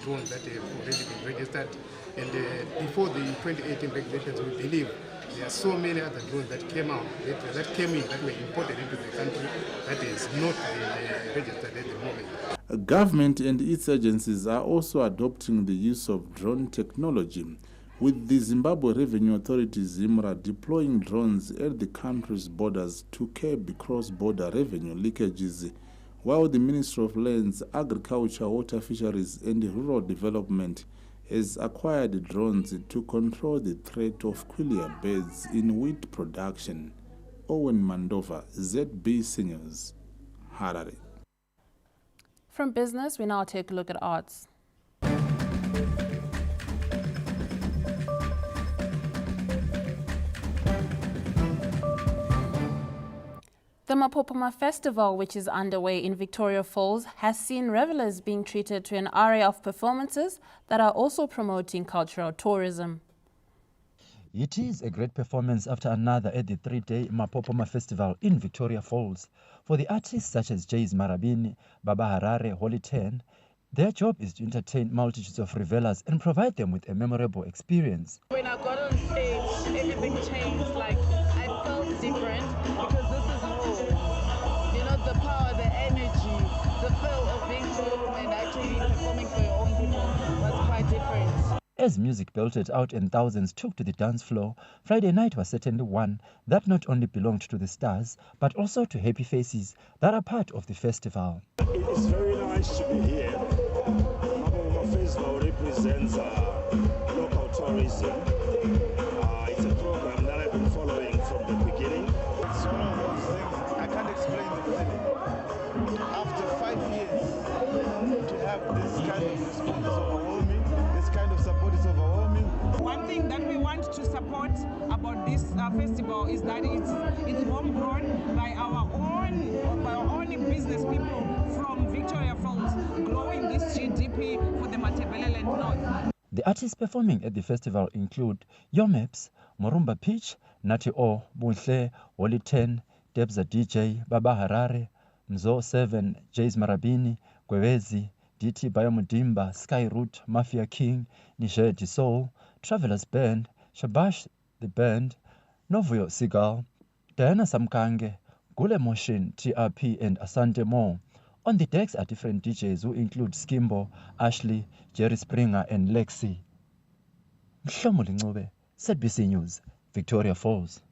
drones that have already been registered. And before the 2018 regulations, we believe there are so many other drones that came out, that came in, that were imported into the country, that is not been registered at the moment. Government and its agencies are also adopting the use of drone technology, with the Zimbabwe Revenue Authority ZIMRA deploying drones at the country's borders to curb cross-border revenue leakages, while the Ministry of Lands, Agriculture, Water, Fisheries and Rural Development has acquired drones to control the threat of quelea birds in wheat production. Owen Mandova, ZBC News, Harare. From business, we now take a look at arts. The Mapa Festival, which is underway in Victoria Falls, has seen revelers being treated to an array of performances that are also promoting cultural tourism. It is a great performance after another at the three-day Mapa Festival in Victoria Falls. For the artists such as Jays Marabini, Baba Harari, Holy Ten, their job is to entertain multitudes of revelers and provide them with a memorable experience. When I got on stage, everything changed. Like, I felt different because this is home. You know, the power, the energy, the feel of being home and actually performing for your own people was quite different. As music belted out and thousands took to the dance floor, Friday night was certainly one that not only belonged to the stars, but also to happy faces that are part of the festival. It is very nice to be here. Mapa Festival represents local tourism. It's a program that I've been following from the beginning. It's one of those things, I can't explain the feeling. this kind of response is overwhelming, this kind of support is overwhelming. One thing that we want to support about this festival is that it's homegrown by our own business people from Victoria Falls, growing this GDP for the Matabeleland North. The artists performing at the festival include Yomeps, Morumba Peach, Nati O, Bunhle, Wally 10, Debza DJ, Baba Harari, Mzo 7, Jays Marabini, Gwewezi, DT Bayomudimba, Skyroot, Mafia King, Niger de Soul, Travelers Band, Shabash the Band, Novuyo Sigal, Diana Samkange, Gule Moshin, TRP and Asante Mo. On the decks are different DJs who include Skimbo, Ashley, Jerry Springer and Lexi. Mhlomo Lingcube, ZBC News, Victoria Falls.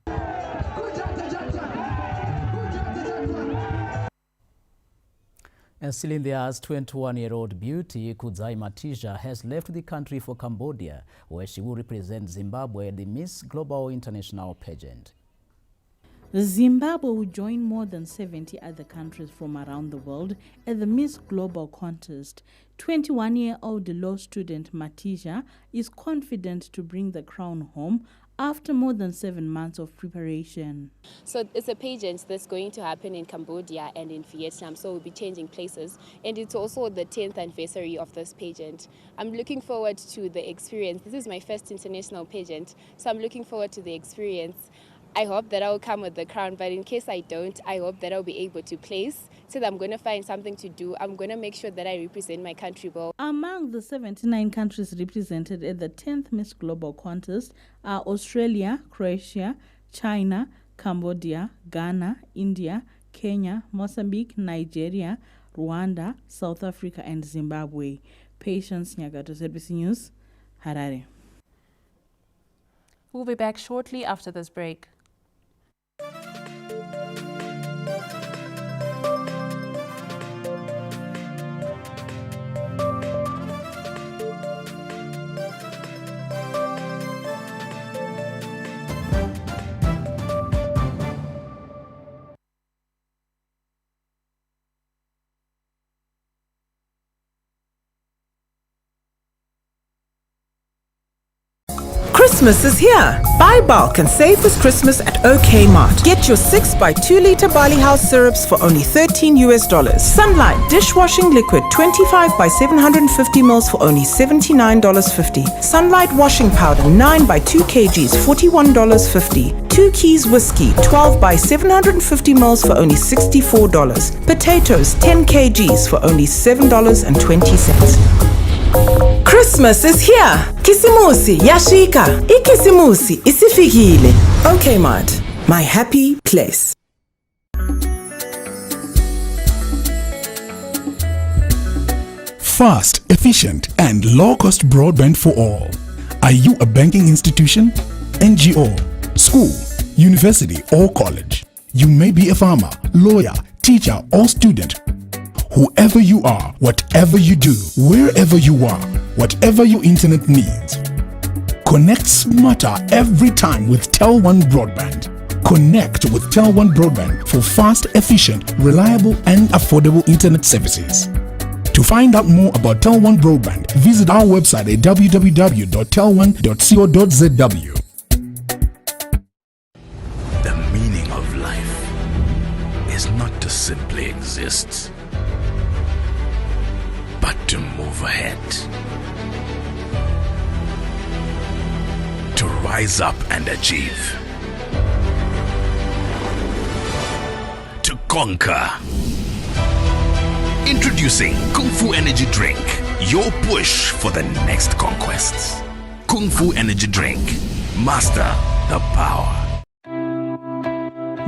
And still in the arts, 21-year-old beauty Kudzai Matija has left the country for Cambodia, where she will represent Zimbabwe at the Miss Global International pageant. Zimbabwe will join more than 70 other countries from around the world at the Miss Global contest. 21-year-old law student Matija is confident to bring the crown home after more than 7 months of preparation. So it's a pageant that's going to happen in Cambodia and in Vietnam, so we'll be changing places. And it's also the 10th anniversary of this pageant. I'm looking forward to the experience. This is my first international pageant, so I'm looking forward to the experience. I hope that I will come with the crown, but in case I don't, I hope that I'll be able to place. So that I'm going to find something to do. I'm going to make sure that I represent my country well. Among the 79 countries represented at the 10th Miss Global contest are Australia, Croatia, China, Cambodia, Ghana, India, Kenya, Mozambique, Nigeria, Rwanda, South Africa and Zimbabwe. Patience Nyagato, ZBC News, Harari. We'll be back shortly after this break. Christmas is here. Buy bulk and save this Christmas at OK Mart. Get your 6 by 2 liter barley house syrups for only $13 US. Sunlight dishwashing liquid 25 by 750 ml for only $79.50. Sunlight washing powder 9 by 2 kgs $41.50. 2 Keys whiskey 12 by 750 ml for only $64. Potatoes 10 kgs for only $7.20. Christmas is here. Kisimusi yashika. Ikisimusi isifikile. OK Mart, my happy place. Fast, efficient, and low-cost broadband for all. Are you a banking institution, NGO, school, university, or college? You may be a farmer, lawyer, teacher, or student. Whoever you are, whatever you do, wherever you are, whatever your internet needs. Connect smarter every time with Tel1 Broadband. Connect with Tel1 Broadband for fast, efficient, reliable, and affordable internet services. To find out more about Tel1 Broadband, visit our website at www.tel1.co.zw. The meaning of life is not to simply exist, but to move ahead, to rise up and achieve, to conquer. Introducing Kung Fu Energy Drink, your push for the next conquests. Kung Fu Energy Drink, master the power.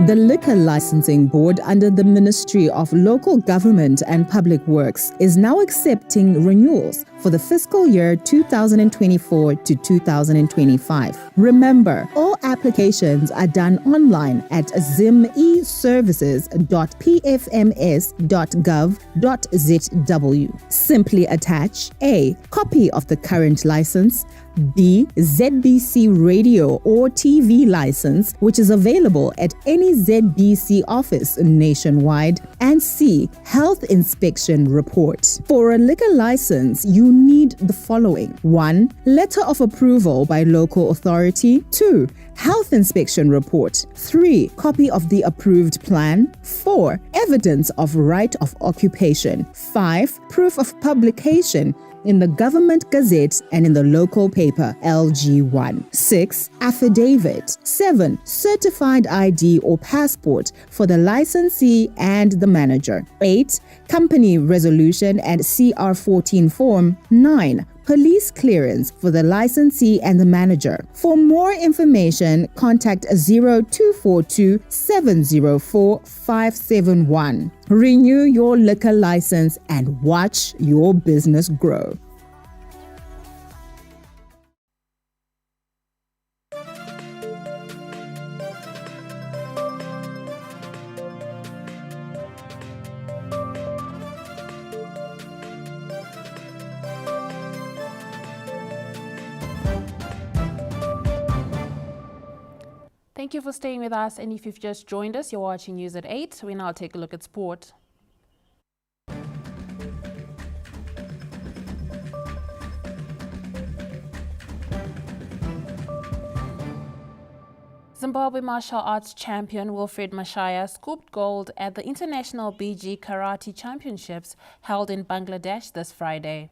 The Liquor Licensing Board under the Ministry of Local Government and Public Works is now accepting renewals for the fiscal year 2024 to 2025. Remember, all applications are done online at zimeservices.pfms.gov.zw. Simply attach A. Copy of the current license, B. ZBC radio or TV license, which is available at any ZBC office nationwide, and C. Health inspection report. For a liquor license, you need the following: 1. Letter of approval by local authority. 2. Health inspection report. 3. Copy of the approved plan. 4. Evidence of right of occupation. 5. Proof of publication in the Government Gazette and in the local paper LG1. 6. Affidavit. 7. Certified ID or passport for the licensee and the manager. 8. Company resolution and CR14 form. 9. Police clearance for the licensee and the manager. For more information, contact 0242 704 571. Renew your liquor license and watch your business grow. Thank you for staying with us, and if you've just joined us, you're watching News at 8. We now take a look at sport. Zimbabwe martial arts champion Wilfred Mashaya scooped gold at the International BG Karate Championships held in Bangladesh this Friday.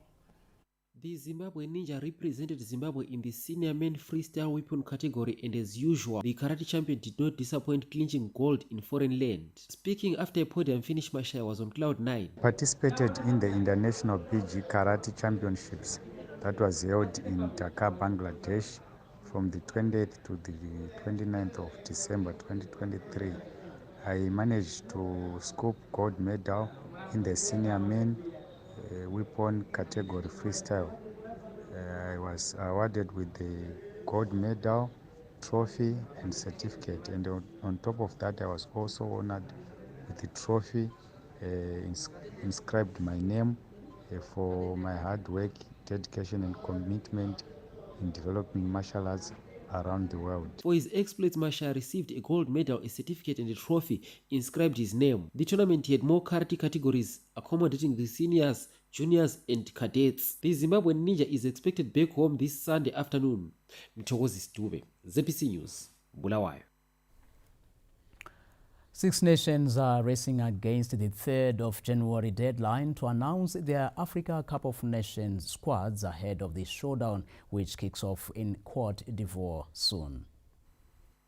The Zimbabwe Ninja represented Zimbabwe in the senior men freestyle weapon category, and as usual, the karate champion did not disappoint, clinching gold in foreign land. Speaking after a podium finish, Mashaya was on cloud 9. Participated in the International BG Karate Championships that was held in Dhaka, Bangladesh from the 28th to the 29th of December 2023. I managed to scoop gold medal in the senior men weapon category freestyle. I was awarded with the gold medal, trophy and certificate, and on top of that I was also honored with the trophy inscribed my name for my hard work, dedication and commitment in developing martial arts around the world. For his exploits, Mashaya received a gold medal, a certificate and a trophy inscribed his name. The tournament had more karate categories, accommodating the seniors, juniors and cadets. The Zimbabwean Ninja is expected back home this Sunday afternoon. Mthokozi Stube, ZBC News, Bulawayo. 6 nations are racing against the 3rd of January deadline to announce their Africa Cup of Nations squads ahead of the showdown, which kicks off in Cote d'Ivoire soon.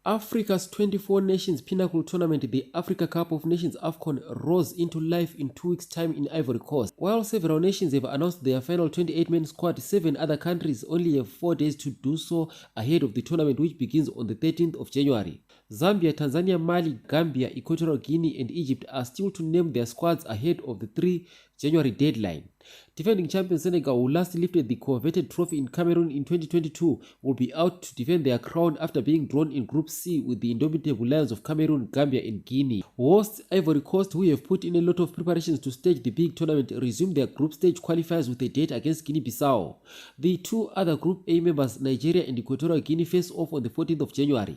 Africa's 24 nations pinnacle tournament, the Africa Cup of Nations AFCON, rose into life in 2 weeks' time in Ivory Coast. While several nations have announced their final 28-man squad, 7 other countries only have 4 days to do so ahead of the tournament, which begins on the 13th of January. Zambia, Tanzania, Mali, Gambia, Equatorial Guinea and Egypt are still to name their squads ahead of the 3 January deadline. Defending champion Senegal, who last lifted the coveted trophy in Cameroon in 2022, will be out to defend their crown after being drawn in Group C with the indomitable Lions of Cameroon, Gambia and Guinea. Hosts Ivory Coast, who have put in a lot of preparations to stage the big tournament, resume their group stage qualifiers with a date against Guinea-Bissau. The 2 other Group A members, Nigeria and Equatorial Guinea, face off on the 14th of January.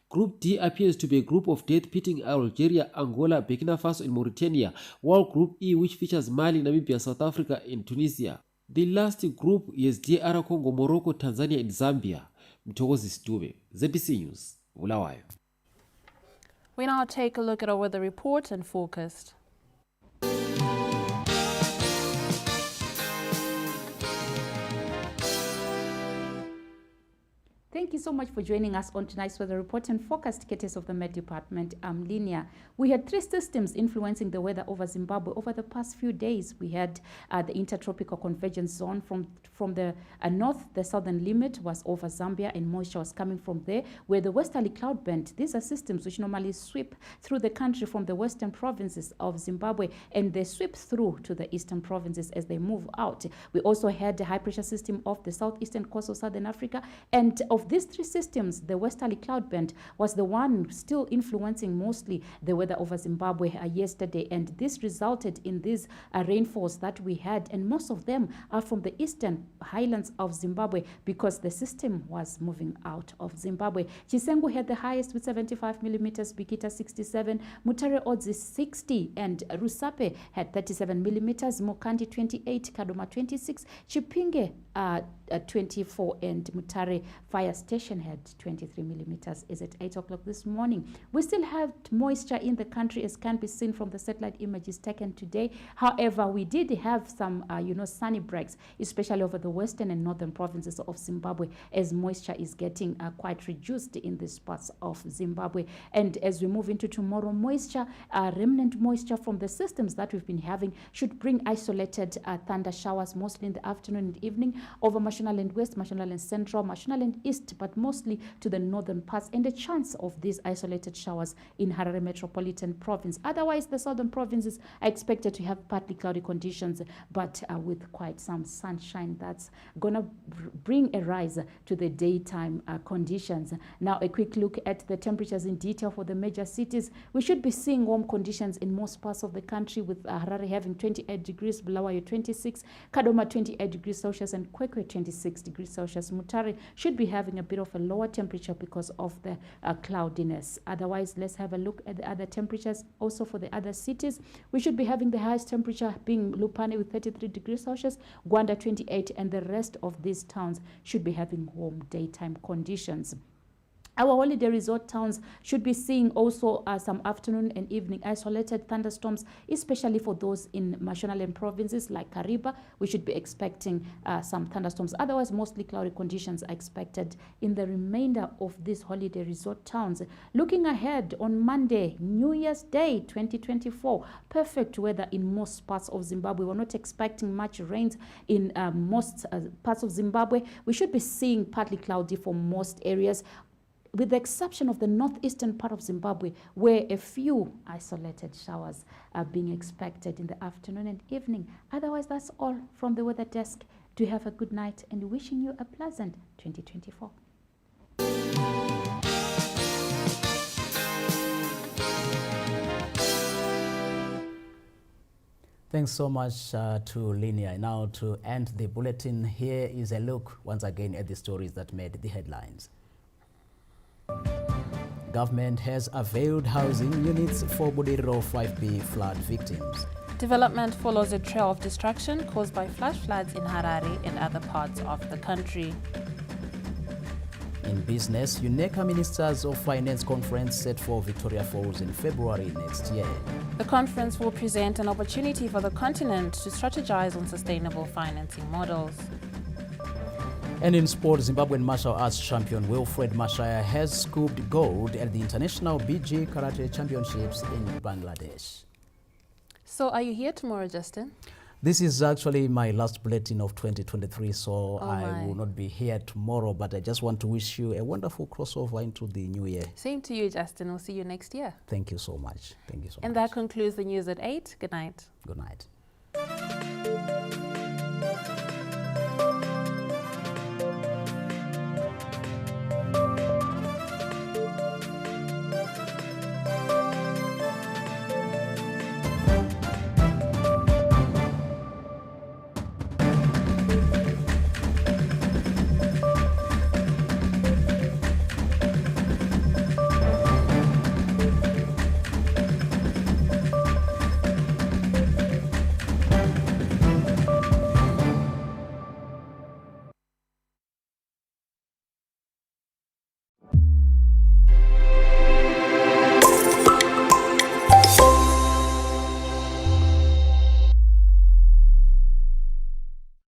Group D appears to be a group of death pitting Algeria, Angola, Burkina Faso and Mauritania, while Group E, which features Mali, Namibia, South Africa and Tunisia. The last group is DR Congo, Morocco, Tanzania and Zambia. Mthokozi Stube, ZBC News, Bulawayo. We now take a look at our weather report and forecast. Thank Thank you so much for joining us on tonight's weather report and forecast courtesy of the Met Department. I'm Linear. We had 3 systems influencing the weather over Zimbabwe over the past few days. We had the intertropical convergence zone from the north. The southern limit was over Zambia and moisture was coming from there, where the westerly cloud belt. These are systems which normally sweep through the country from the western provinces of Zimbabwe, and they sweep through to the eastern provinces as they move out. We also had the high pressure system off the southeastern coast of southern Africa, and of these 3 systems, the westerly cloud belt was the one still influencing mostly the weather over Zimbabwe yesterday, and this resulted in these rainfalls that we had, and most of them are from the eastern highlands of Zimbabwe because the system was moving out of Zimbabwe. Chisengu had the highest with 75 millimeters, Bikita 67, Mutare Odzi 60, and Rusape had 37 millimeters, Mokandi 28, Kadoma 26, Chipinge 24, and Mutare Fire Station had 23 millimeters is at 8 o'clock this morning. We still have moisture in the country, as can be seen from the satellite images taken today. However, we did have some sunny breaks, especially over the western and northern provinces of Zimbabwe, as moisture is getting quite reduced in these parts of Zimbabwe. And as we move into tomorrow, remnant moisture from the systems that we've been having should bring isolated thunder showers, mostly in the afternoon and evening, over Mashonaland West, Mashonaland Central, Mashonaland East, but mostly to the northern parts, and a chance of these isolated showers in Harari Metropolitan Province. Otherwise, the southern provinces are expected to have partly cloudy conditions, but with quite some sunshine that's going to bring a rise to the daytime conditions. Now, a quick look at the temperatures in detail for the major cities. We should be seeing warm conditions in most parts of the country, with Harare having 28 degrees, Bulawayo 26, Kadoma 28 degrees Celsius, and Kwekwe 26 degrees Celsius. Mutare should be having a bit of a lower temperature because of the cloudiness. Otherwise, let's have a look at the other temperatures also for the other cities. We should be having the highest temperature being Lupane with 33 degrees Celsius, Gwanda 28, and the rest of these towns should be having warm daytime conditions. Our holiday resort towns should be seeing also some afternoon and evening isolated thunderstorms, especially for those in Mashonaland provinces like Kariba. We should be expecting some thunderstorms. Otherwise, mostly cloudy conditions are expected in the remainder of these holiday resort towns. Looking ahead on Monday, New Year's Day 2024, perfect weather in most parts of Zimbabwe. We're not expecting much rains in most parts of Zimbabwe. We should be seeing partly cloudy for most areas, with the exception of the northeastern part of Zimbabwe, where a few isolated showers are being expected in the afternoon and evening. Otherwise, that's all from the weather desk. Do have a good night, and wishing you a pleasant 2024. Thanks so much to Linear. Now, to end the bulletin, here is a look once again at the stories that made the headlines. Government has availed housing units for Budiriro 5B flood victims. Development follows a trail of destruction caused by flash floods in Harari and other parts of the country. In business, UNECA Ministers of Finance Conference set for Victoria Falls in February next year. The conference will present an opportunity for the continent to strategize on sustainable financing models. And in sport, Zimbabwean martial arts champion Wilfred Mashaya has scooped gold at the International BG Karate Championships in Bangladesh. So are you here tomorrow, Justin? This is actually my last bulletin of 2023, so I will not be here tomorrow, but I just want to wish you a wonderful crossover into the new year. Same to you, Justin. We'll see you next year. Thank you so much. Thank you so much. And that concludes the news at 8. Good night. Good night.